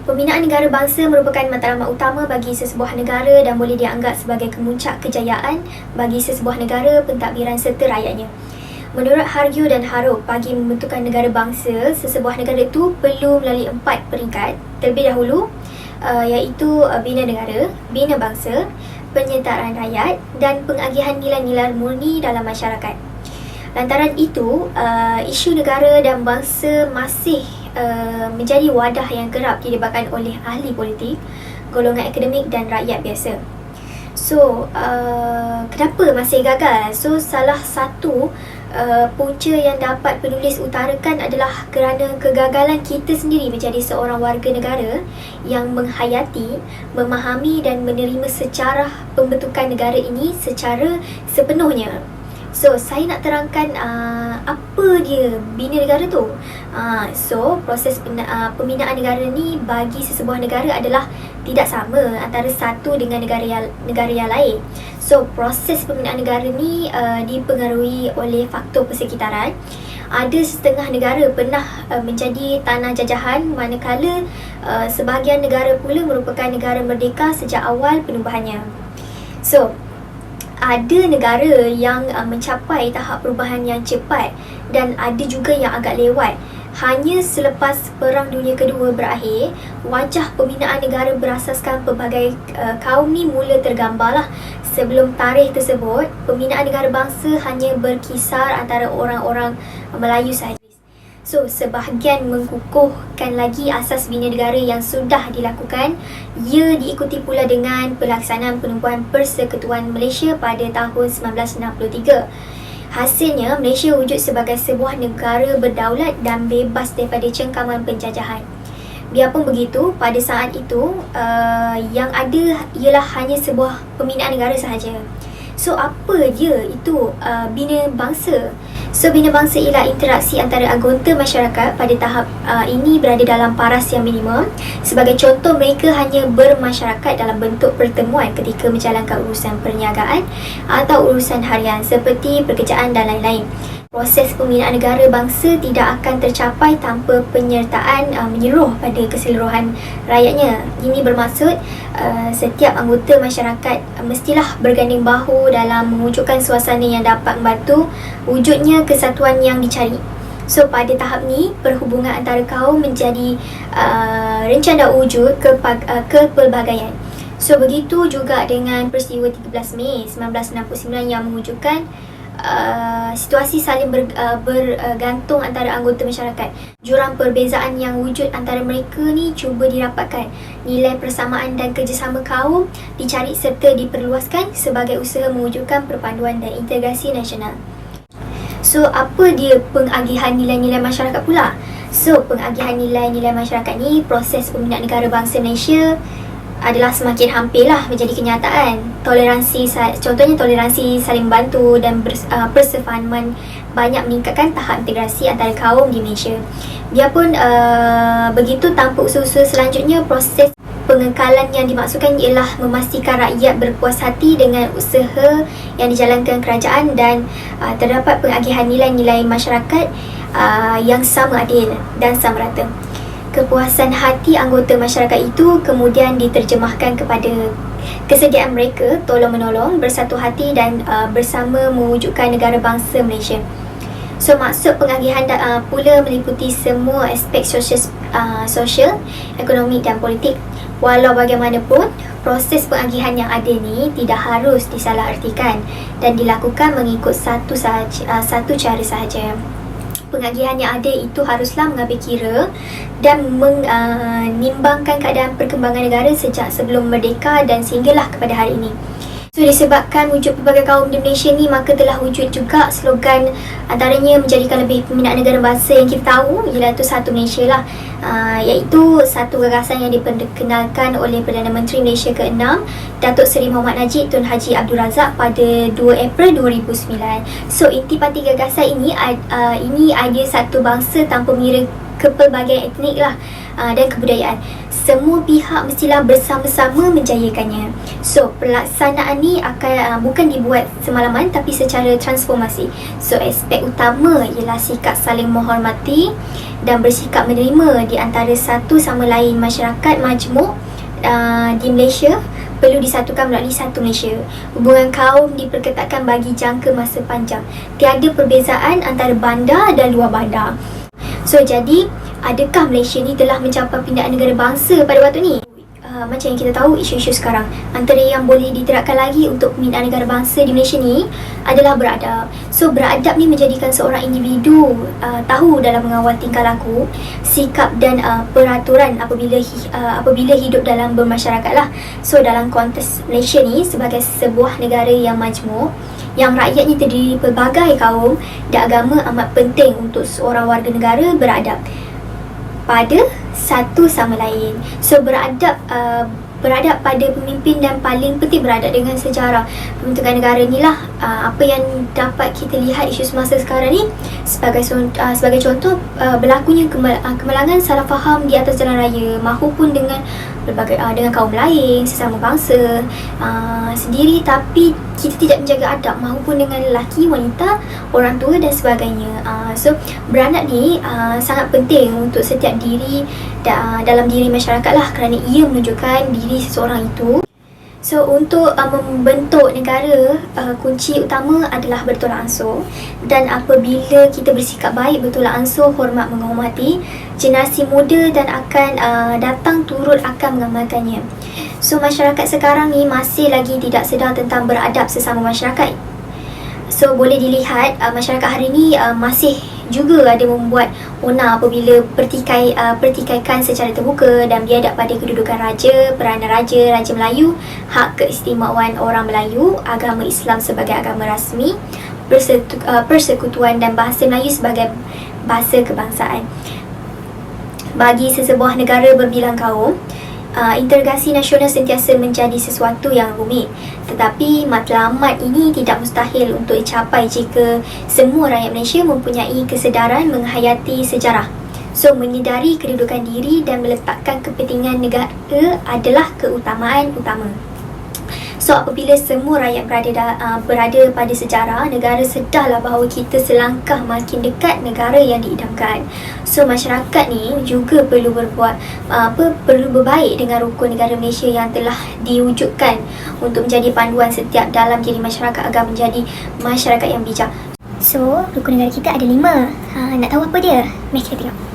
Pembinaan negara bangsa merupakan matlamat utama bagi sesebuah negara dan boleh dianggap sebagai kemuncak kejayaan bagi sesebuah negara, pentadbiran serta rakyatnya. Menurut Harjo dan Harup, bagi membentukkan negara bangsa, sesebuah negara itu perlu melalui 4 peringkat. Terlebih dahulu, iaitu bina negara, bina bangsa, penyertaan rakyat dan pengagihan nilai-nilai murni dalam masyarakat. Lantaran itu, isu negara dan bangsa masih menjadi wadah yang kerap didebatkan oleh ahli politik, golongan akademik dan rakyat biasa. So, kenapa masih gagal? So, salah satu punca yang dapat penulis utarakan adalah kerana kegagalan kita sendiri menjadi seorang warga negara yang menghayati, memahami dan menerima sejarah pembentukan negara ini secara sepenuhnya. So, saya nak terangkan apa dia bina negara tu. So, proses pembinaan negara ni bagi sesebuah negara adalah tidak sama antara satu dengan negara yang lain. So, proses pembinaan negara ni dipengaruhi oleh faktor persekitaran. Ada setengah negara pernah menjadi tanah jajahan, manakala sebahagian negara pula merupakan negara merdeka sejak awal penubuhannya. So, ada negara yang mencapai tahap perubahan yang cepat dan ada juga yang agak lewat. Hanya selepas Perang Dunia Kedua berakhir, wajah pembinaan negara berasaskan pelbagai kaum ni mula tergambarlah. Sebelum tarikh tersebut, pembinaan negara bangsa hanya berkisar antara orang-orang Melayu sahaja. So, sebahagian mengukuhkan lagi asas bina negara yang sudah dilakukan. Ia diikuti pula dengan pelaksanaan penubuhan Persekutuan Malaysia pada tahun 1963. Hasilnya, Malaysia wujud sebagai sebuah negara berdaulat dan bebas daripada cengkaman penjajahan. Biarpun begitu, pada saat itu, yang ada ialah hanya sebuah pembinaan negara sahaja. So, apa dia itu bina bangsa? So, bina bangsa ialah interaksi antara anggota masyarakat pada tahap ini berada dalam paras yang minimum. Sebagai contoh, mereka hanya bermasyarakat dalam bentuk pertemuan ketika menjalankan urusan perniagaan atau urusan harian seperti pekerjaan dan lain-lain. Proses pembinaan negara bangsa tidak akan tercapai tanpa penyertaan menyeluruh pada keseluruhan rakyatnya. Ini bermaksud setiap anggota masyarakat mestilah berganding bahu dalam mewujudkan suasana yang dapat membantu wujudnya kesatuan yang dicari. So, pada tahap ni, perhubungan antara kaum menjadi rencana wujud kepelbagaian. So, begitu juga dengan peristiwa 13 Mei 1969 yang mewujudkan situasi saling bergantung antara anggota masyarakat. Jurang perbezaan yang wujud antara mereka ni cuba dirapatkan. Nilai persamaan dan kerjasama kaum dicari serta diperluaskan sebagai usaha mewujudkan perpaduan dan integrasi nasional. So, apa dia pengagihan nilai-nilai masyarakat pula? So, pengagihan nilai-nilai masyarakat ni, proses pembinaan negara bangsa Malaysia adalah semakin hampirlah menjadi kenyataan. Contohnya toleransi saling bantu dan persefahaman banyak meningkatkan tahap integrasi antara kaum di Malaysia. Biarpun begitu, tanpa usaha-usaha selanjutnya, proses pengekalan yang dimaksudkan ialah memastikan rakyat berpuas hati dengan usaha yang dijalankan kerajaan dan terdapat pengagihan nilai-nilai masyarakat yang sama adil dan sama rata. Kepuasan hati anggota masyarakat itu kemudian diterjemahkan kepada kesediaan mereka tolong-menolong, bersatu hati dan bersama mewujudkan negara bangsa Malaysia. So, maksud pengagihan pula meliputi semua aspek sosial, ekonomi dan politik. Walau bagaimanapun, proses pengagihan yang ada ni tidak harus disalahartikan dan dilakukan mengikut satu cara sahaja. Pengagihan yang ada itu haruslah mengambil kira dan menimbangkan keadaan perkembangan negara sejak sebelum merdeka dan sehinggalah kepada hari ini. So, disebabkan wujud pelbagai kaum di Malaysia ni, maka telah wujud juga slogan antaranya menjadikan lebih pembinaan negara bangsa yang kita tahu ialah itu Satu Malaysia lah, iaitu satu gagasan yang diperkenalkan oleh Perdana Menteri Malaysia ke-6 Datuk Seri Muhammad Najib Tun Haji Abdul Razak pada 2 April 2009. So, intipati gagasan ini idea satu bangsa tanpa mengira kepelbagaian etnik lah dan kebudayaan. Semua pihak mestilah bersama-sama menjayakannya. So, pelaksanaan ni akan bukan dibuat semalaman tapi secara transformasi. So, aspek utama ialah sikap saling menghormati dan bersikap menerima di antara satu sama lain. Masyarakat majmuk di Malaysia perlu disatukan melalui satu Malaysia. Hubungan kaum diperketatkan bagi jangka masa panjang. Tiada perbezaan antara bandar dan luar bandar. So, jadi adakah Malaysia ni telah mencapai pindaan negara bangsa pada waktu ni? Macam yang kita tahu, isu-isu sekarang, antara yang boleh diterapkan lagi untuk pembinaan negara bangsa di Malaysia ni adalah beradab. So, beradab ni menjadikan seorang individu tahu dalam mengawal tingkah laku, sikap dan peraturan apabila hidup dalam bermasyarakat lah. So, dalam konteks Malaysia ni sebagai sebuah negara yang majmuk, yang rakyatnya terdiri pelbagai kaum dan agama, amat penting untuk seorang warga negara beradab pada satu sama lain. So, beradab pada pemimpin dan paling penting beradab dengan sejarah pembentukan negara ni lah. Apa yang dapat kita lihat isu semasa sekarang ni sebagai contoh berlakunya kemalangan salah faham di atas jalan raya mahupun dengan dengan kaum lain, sesama bangsa sendiri, tapi kita tidak menjaga adab mahupun dengan lelaki, wanita, orang tua dan sebagainya. So, beradab ni sangat penting untuk setiap diri dalam diri masyarakat lah, kerana ia menunjukkan diri seseorang itu. So, untuk membentuk negara, kunci utama adalah bertolak ansur. Dan apabila kita bersikap baik, bertolak ansur, hormat menghormati, generasi muda dan akan datang turut akan mengamalkannya. So, masyarakat sekarang ni masih lagi tidak sedar tentang beradab sesama masyarakat. So, boleh dilihat masyarakat hari ni masih juga ada membuat onar apabila pertikaikan secara terbuka dan biadab pada kedudukan raja, peranan raja, Raja Melayu, hak keistimewaan orang Melayu, agama Islam sebagai agama rasmi, persekutuan dan bahasa Melayu sebagai bahasa kebangsaan. Bagi sesebuah negara berbilang kaum, integrasi nasional sentiasa menjadi sesuatu yang rumit. Tetapi matlamat ini tidak mustahil untuk dicapai jika semua rakyat Malaysia mempunyai kesedaran menghayati sejarah. So, menyedari kedudukan diri dan meletakkan kepentingan negara adalah keutamaan utama. So, apabila semua rakyat berada pada sejarah, negara sedarlah bahawa kita selangkah makin dekat negara yang diidamkan. So, masyarakat ni juga perlu perlu berbaik dengan rukun negara Malaysia yang telah diwujudkan untuk menjadi panduan setiap dalam diri masyarakat agar menjadi masyarakat yang bijak. So, rukun negara kita ada 5. Nak tahu apa dia? Mari kita tengok.